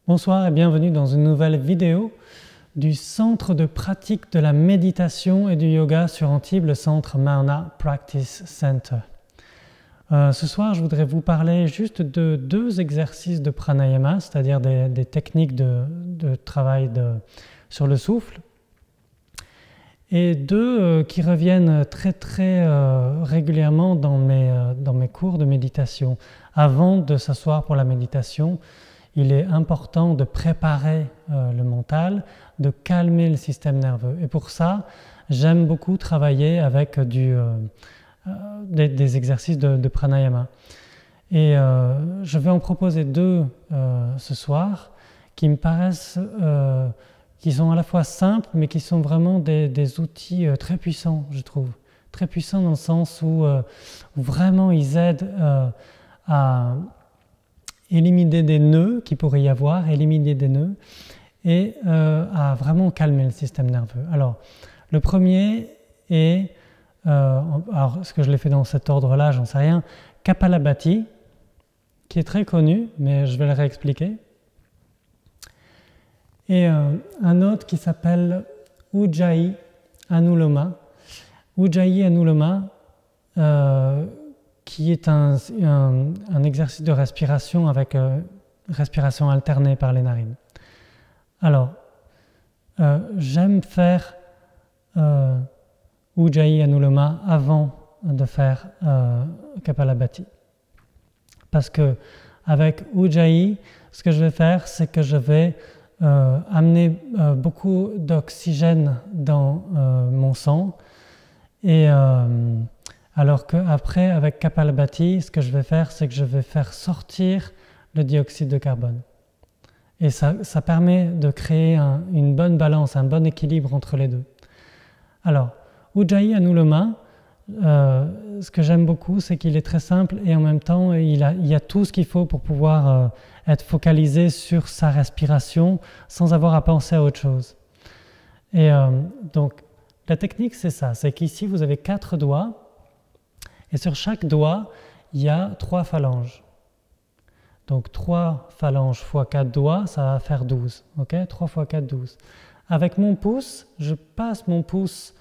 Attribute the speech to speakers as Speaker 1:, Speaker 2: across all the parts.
Speaker 1: Bonsoir et bienvenue dans une nouvelle vidéo du centre de pratique de la méditation et du yoga sur Antibes, le centre Marna Practice Center. Ce soir, je voudrais vous parler juste de deux exercices de pranayama, c'est-à-dire des techniques de travail sur le souffle, et deux qui reviennent très régulièrement dans mes cours de méditation. Avant de s'asseoir pour la méditation, il est important de préparer le mental, de calmer le système nerveux. Et pour ça, j'aime beaucoup travailler avec des exercices de pranayama. Et je vais en proposer deux ce soir qui me paraissent, qui sont à la fois simples, mais qui sont vraiment des outils très puissants, je trouve. Très puissants dans le sens où vraiment ils aident à éliminer des nœuds qu'il pourrait y avoir, éliminer des nœuds, et à vraiment calmer le système nerveux. Alors, le premier est, alors est-ce que je l'ai fait dans cet ordre-là, j'en sais rien, Kapalabhati, qui est très connu, mais je vais le réexpliquer. Et un autre qui s'appelle Ujjayi Anuloma. Ujjayi Anuloma, qui est un exercice de respiration avec respiration alternée par les narines. Alors, j'aime faire Ujjayi Anuloma avant de faire Kapalabhati. Parce que avec Ujjayi, ce que je vais faire, c'est que je vais amener beaucoup d'oxygène dans mon sang et alors qu'après, avec Kapalabhati, ce que je vais faire, c'est que je vais faire sortir le dioxyde de carbone. Et ça permet de créer une bonne balance, un bon équilibre entre les deux. Alors, Ujjayi Anuloma, ce que j'aime beaucoup, c'est qu'il est très simple et en même temps, il y a tout ce qu'il faut pour pouvoir être focalisé sur sa respiration sans avoir à penser à autre chose. Et donc, la technique, c'est ça, c'est qu'ici, vous avez 4 doigts. Et sur chaque doigt, il y a 3 phalanges. Donc 3 phalanges fois 4 doigts, ça va faire 12. Okay, 3 fois 4, 12. Avec mon pouce, je passe mon pouce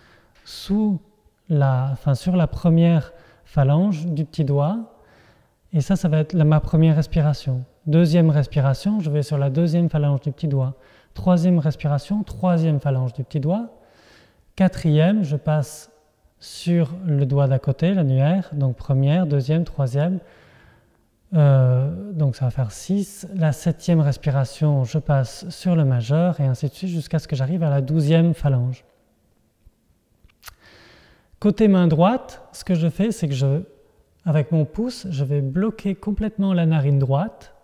Speaker 1: sur la première phalange du petit doigt. Et ça va être ma première respiration. Deuxième respiration, je vais sur la deuxième phalange du petit doigt. Troisième respiration, troisième phalange du petit doigt. Quatrième, je passe sur le doigt d'à côté, l'annulaire, donc première, deuxième, troisième, donc ça va faire 6. La 7e respiration, je passe sur le majeur, et ainsi de suite, jusqu'à ce que j'arrive à la 12e phalange. Côté main droite, ce que je fais, c'est que avec mon pouce, je vais bloquer complètement la narine droite,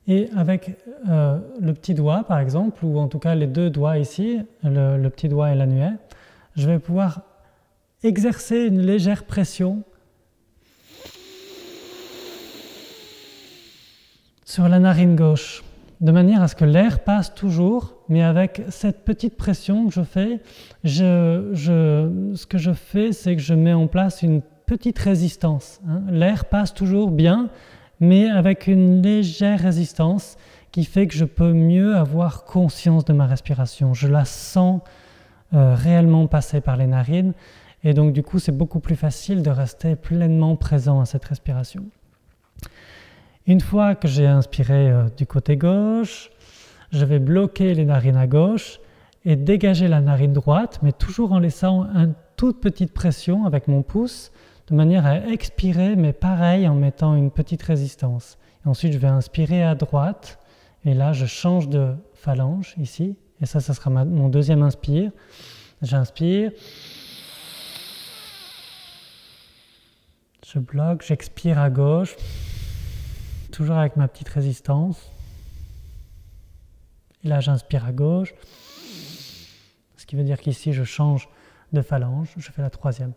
Speaker 1: et avec le petit doigt, par exemple, ou en tout cas les 2 doigts ici, le petit doigt et l'annulaire, je vais pouvoir exercer une légère pression sur la narine gauche, de manière à ce que l'air passe toujours, mais avec cette petite pression que je fais, ce que je fais, c'est que je mets en place une petite résistance. L'air passe toujours bien, mais avec une légère résistance qui fait que je peux mieux avoir conscience de ma respiration. Je la sens réellement passer par les narines. Et donc, du coup, c'est beaucoup plus facile de rester pleinement présent à cette respiration. Une fois que j'ai inspiré du côté gauche, je vais bloquer les narines à gauche et dégager la narine droite, mais toujours en laissant une toute petite pression avec mon pouce, de manière à expirer, mais pareil, en mettant une petite résistance. Et ensuite, je vais inspirer à droite, et là, je change de phalange, ici, et ça sera mon deuxième inspire. J'inspire. Je bloque, j'expire à gauche, toujours avec ma petite résistance. Et là, j'inspire à gauche, ce qui veut dire qu'ici, je change de phalange, je fais la 3e.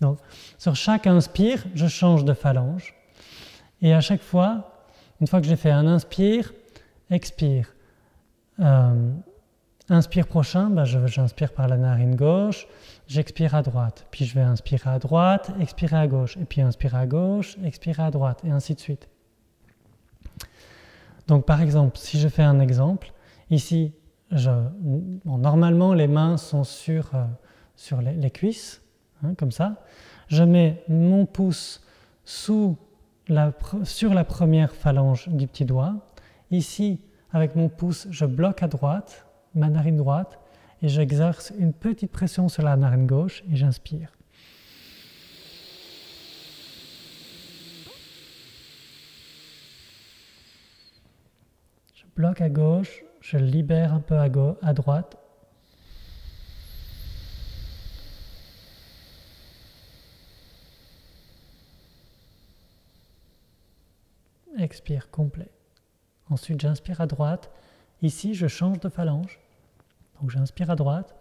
Speaker 1: Donc, sur chaque inspire, je change de phalange. Et à chaque fois, une fois que j'ai fait un inspire, expire. Inspire prochain, j'inspire par la narine gauche, j'expire à droite, puis je vais inspirer à droite, expirer à gauche, et puis inspirer à gauche, expirer à droite, et ainsi de suite. Donc par exemple, si je fais un exemple, ici, normalement les mains sont sur les cuisses, hein, comme ça. Je mets mon pouce sur la première phalange du petit doigt. Ici, avec mon pouce, je bloque à droite, ma narine droite, et j'exerce une petite pression sur la narine gauche et j'inspire. Je bloque à gauche, je libère un peu à droite. Expire complet. Ensuite, j'inspire à droite. Ici, je change de phalange. Donc, j'inspire à droite.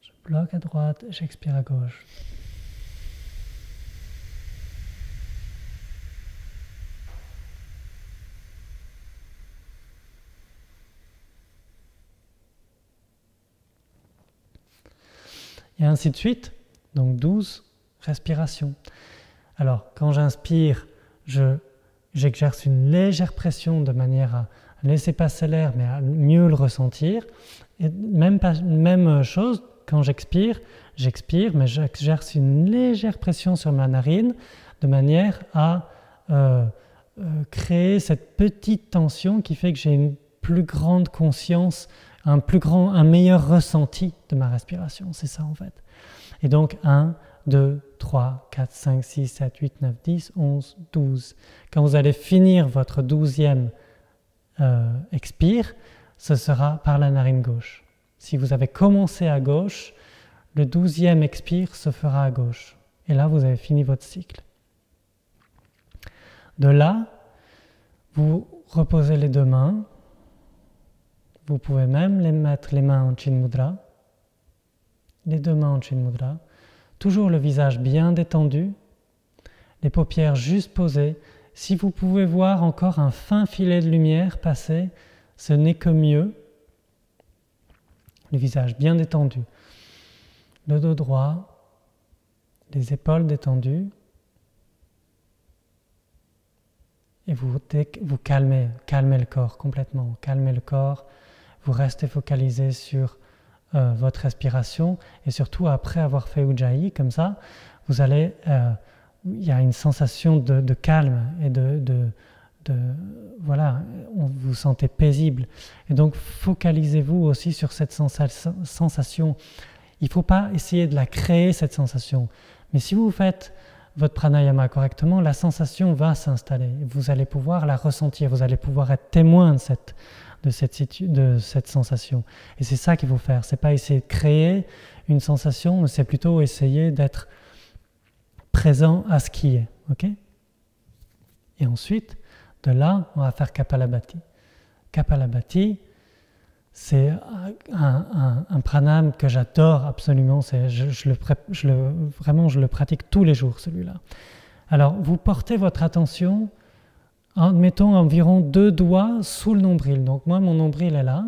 Speaker 1: Je bloque à droite et j'expire à gauche. Et ainsi de suite, donc 12 respirations. Alors, quand j'inspire, j'exerce une légère pression de manière à laisser passer l'air, mais à mieux le ressentir. Et même chose, quand j'expire, mais j'exerce une légère pression sur ma narine de manière à créer cette petite tension qui fait que j'ai une plus grande conscience, un meilleur ressenti de ma respiration, c'est ça en fait. Et donc 1, 2, 3, 4, 5, 6, 7, 8, 9, 10, 11, 12. Quand vous allez finir votre 12e expire, ce sera par la narine gauche. Si vous avez commencé à gauche, le 12e expire se fera à gauche. Et là, vous avez fini votre cycle. De là, vous reposez les deux mains. Vous pouvez même mettre les mains en Chin Mudra, les deux mains en Chin Mudra, toujours le visage bien détendu, les paupières juste posées. Si vous pouvez voir encore un fin filet de lumière passer, ce n'est que mieux. Le visage bien détendu, le dos droit, les épaules détendues, et vous calmez le corps complètement, calmez le corps. Vous restez focalisé sur votre respiration et surtout après avoir fait Ujjayi, comme ça, vous allez, il y a une sensation de calme et voilà, vous vous sentez paisible. Et donc focalisez-vous aussi sur cette sensation. Il ne faut pas essayer de la créer, cette sensation. Mais si vous faites votre pranayama correctement, la sensation va s'installer. Vous allez pouvoir la ressentir, vous allez pouvoir être témoin de cette sensation. Et c'est ça qu'il faut faire. C'est pas essayer de créer une sensation, mais c'est plutôt essayer d'être présent à ce qui est. Ok ? Et ensuite, de là, on va faire Kapalabhati. Kapalabhati, c'est un pranam que j'adore absolument. Je le pratique tous les jours, celui-là. Alors, vous portez votre attention mettons environ 2 doigts sous le nombril. Donc moi, mon nombril est là.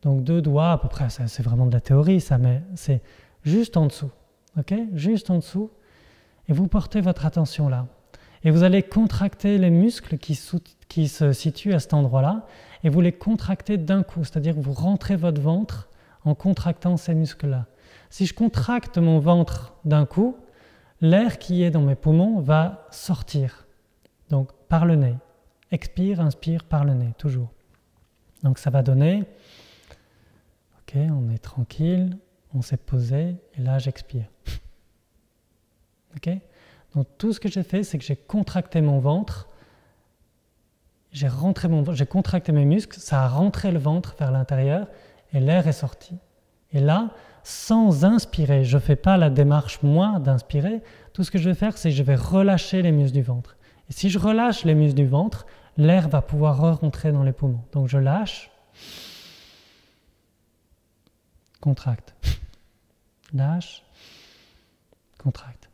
Speaker 1: Donc 2 doigts à peu près, c'est vraiment de la théorie ça, mais c'est juste en dessous. Ok ? Juste en dessous. Et vous portez votre attention là. Et vous allez contracter les muscles qui se situent à cet endroit-là. Et vous les contractez d'un coup. C'est-à-dire que vous rentrez votre ventre en contractant ces muscles-là. Si je contracte mon ventre d'un coup, l'air qui est dans mes poumons va sortir. Donc, par le nez. Expire, inspire par le nez, toujours. Donc, ça va donner... Ok, on est tranquille, on s'est posé, et là, j'expire. Ok ? Donc, tout ce que j'ai fait, c'est que j'ai contracté mon ventre, j'ai contracté mes muscles, ça a rentré le ventre vers l'intérieur, et l'air est sorti. Et là, sans inspirer, je ne fais pas la démarche, moi, d'inspirer, tout ce que je vais faire, c'est que je vais relâcher les muscles du ventre. Et si je relâche les muscles du ventre, l'air va pouvoir rentrer dans les poumons. Donc je lâche, contracte, lâche, contracte.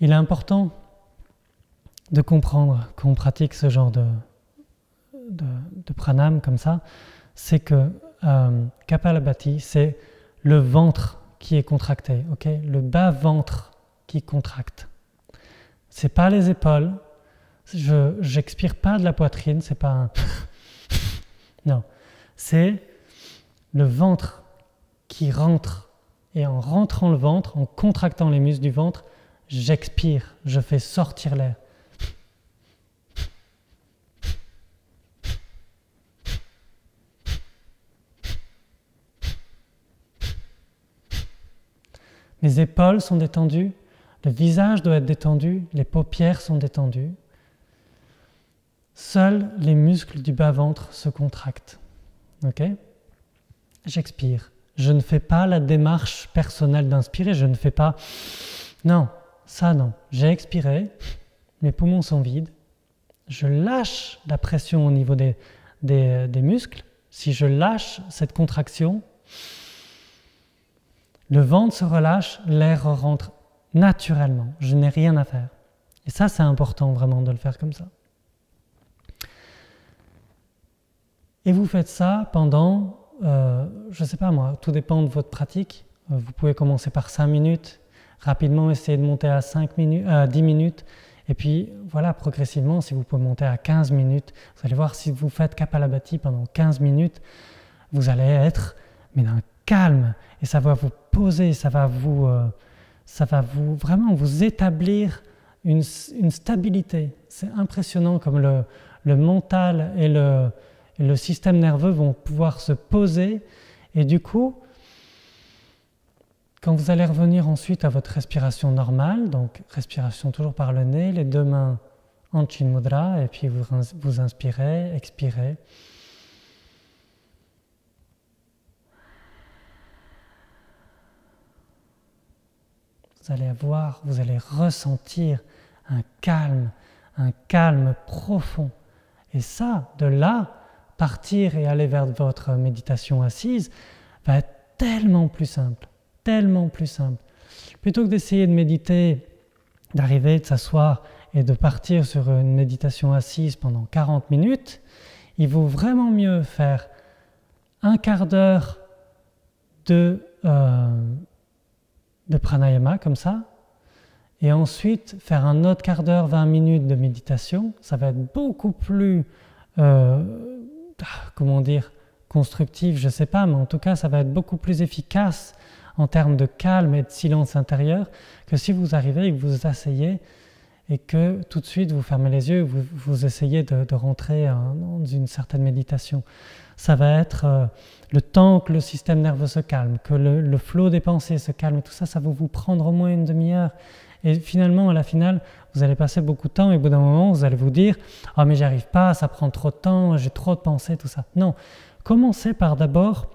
Speaker 1: il est important de comprendre quand on pratique ce genre de pranam comme ça, c'est que Kapalabhati, c'est le ventre qui est contracté, ok? Le bas-ventre qui contracte. C'est pas les épaules, j'expire pas de la poitrine, c'est pas un... non, c'est le ventre qui rentre. Et en rentrant le ventre, en contractant les muscles du ventre, j'expire, je fais sortir l'air. Les épaules sont détendues, le visage doit être détendu, les paupières sont détendues. Seuls les muscles du bas-ventre se contractent. Ok? J'expire. Je ne fais pas la démarche personnelle d'inspirer, je ne fais pas... Non, ça non. J'ai expiré, mes poumons sont vides, je lâche la pression au niveau des muscles. Si je lâche cette contraction, le ventre se relâche, l'air rentre naturellement. Je n'ai rien à faire. Et ça, c'est important vraiment de le faire comme ça. Et vous faites ça pendant, je ne sais pas moi, tout dépend de votre pratique. Vous pouvez commencer par 5 minutes, rapidement essayer de monter à 10 minutes. Et puis voilà, progressivement, si vous pouvez monter à 15 minutes, vous allez voir si vous faites Kapalabhati pendant 15 minutes, vous allez être d'un calme. Et ça va vous poser, ça va vous vraiment vous établir une stabilité. C'est impressionnant comme le mental et le système nerveux vont pouvoir se poser. Et du coup, quand vous allez revenir ensuite à votre respiration normale, donc respiration toujours par le nez, les deux mains en Chin Mudra, et puis vous inspirez, expirez. Vous allez ressentir un calme profond. Et ça, de là, partir et aller vers votre méditation assise va être tellement plus simple. Plutôt que d'essayer de méditer, d'arriver, de s'asseoir et de partir sur une méditation assise pendant 40 minutes, il vaut vraiment mieux faire un quart d'heure de pranayama comme ça, et ensuite faire un autre quart d'heure, 20 minutes de méditation. Ça va être beaucoup plus, constructif, je ne sais pas, mais en tout cas, ça va être beaucoup plus efficace en termes de calme et de silence intérieur que si vous arrivez et que vous vous asseyez et que tout de suite vous fermez les yeux et vous essayez de rentrer dans une certaine méditation. Ça va être le temps que le système nerveux se calme, que le flot des pensées se calme, tout ça, ça va vous prendre au moins une demi-heure. Et finalement, à la finale, vous allez passer beaucoup de temps et au bout d'un moment, vous allez vous dire « Ah, mais j'y arrive pas, ça prend trop de temps, j'ai trop de pensées, tout ça. » Non, commencez par d'abord,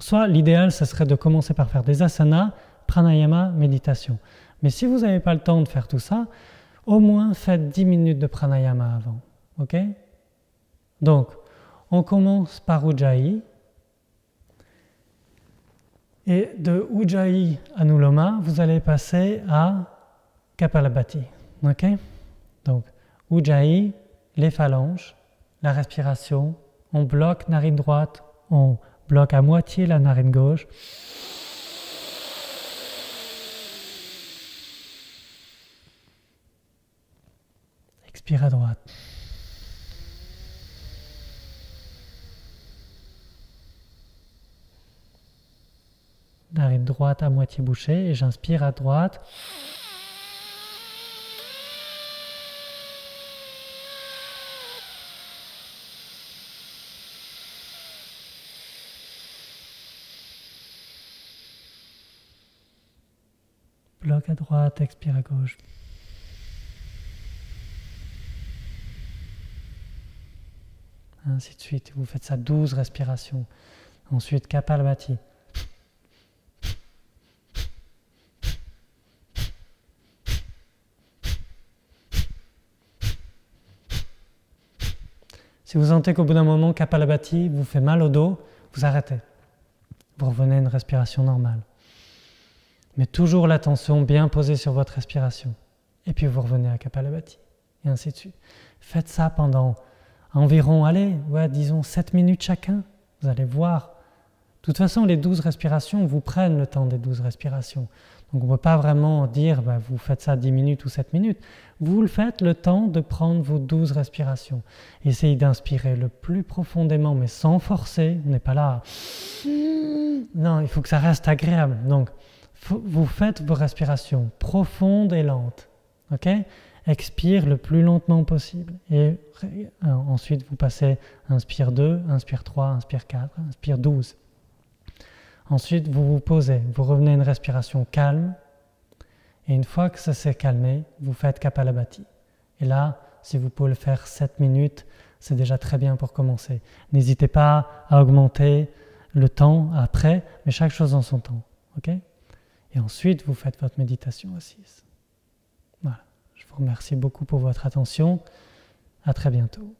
Speaker 1: soit l'idéal, ce serait de commencer par faire des asanas, pranayama, méditation. Mais si vous n'avez pas le temps de faire tout ça, au moins faites 10 minutes de pranayama avant. Ok? Donc, on commence par Ujjayi. Et de Ujjayi Anuloma, vous allez passer à Kapalabhati. Ok? Donc, Ujjayi, les phalanges, la respiration, on bloque narine droite, on bloque à moitié la narine gauche. Expire à droite. Narine droite à moitié bouchée et j'inspire à droite. Bloc à droite, expire à gauche. Ainsi de suite. Vous faites ça 12 respirations. Ensuite, Kapalabhati. Si vous sentez qu'au bout d'un moment, Kapalabhati vous fait mal au dos, vous arrêtez. Vous revenez à une respiration normale. Mais toujours l'attention bien posée sur votre respiration. et puis vous revenez à Kapalabhati, et ainsi de suite. Faites ça pendant environ, allez, disons 7 minutes chacun, vous allez voir. De toute façon, les 12 respirations vous prennent le temps des 12 respirations. Donc on ne peut pas vraiment dire, vous faites ça 10 minutes ou 7 minutes. Vous le faites le temps de prendre vos 12 respirations. Essayez d'inspirer le plus profondément, mais sans forcer. On n'est pas là. Non, il faut que ça reste agréable. Donc, vous faites vos respirations profondes et lentes. Ok ? Expire le plus lentement possible. Et ensuite, vous passez inspire 2, inspire 3, inspire 4, inspire 12. Ensuite, vous vous posez, vous revenez à une respiration calme, et une fois que ça s'est calmé, vous faites Kapalabhati. Et là, si vous pouvez le faire 7 minutes, c'est déjà très bien pour commencer. N'hésitez pas à augmenter le temps après, mais chaque chose en son temps. Okay ? Et ensuite, vous faites votre méditation assise. Voilà. Je vous remercie beaucoup pour votre attention. À très bientôt.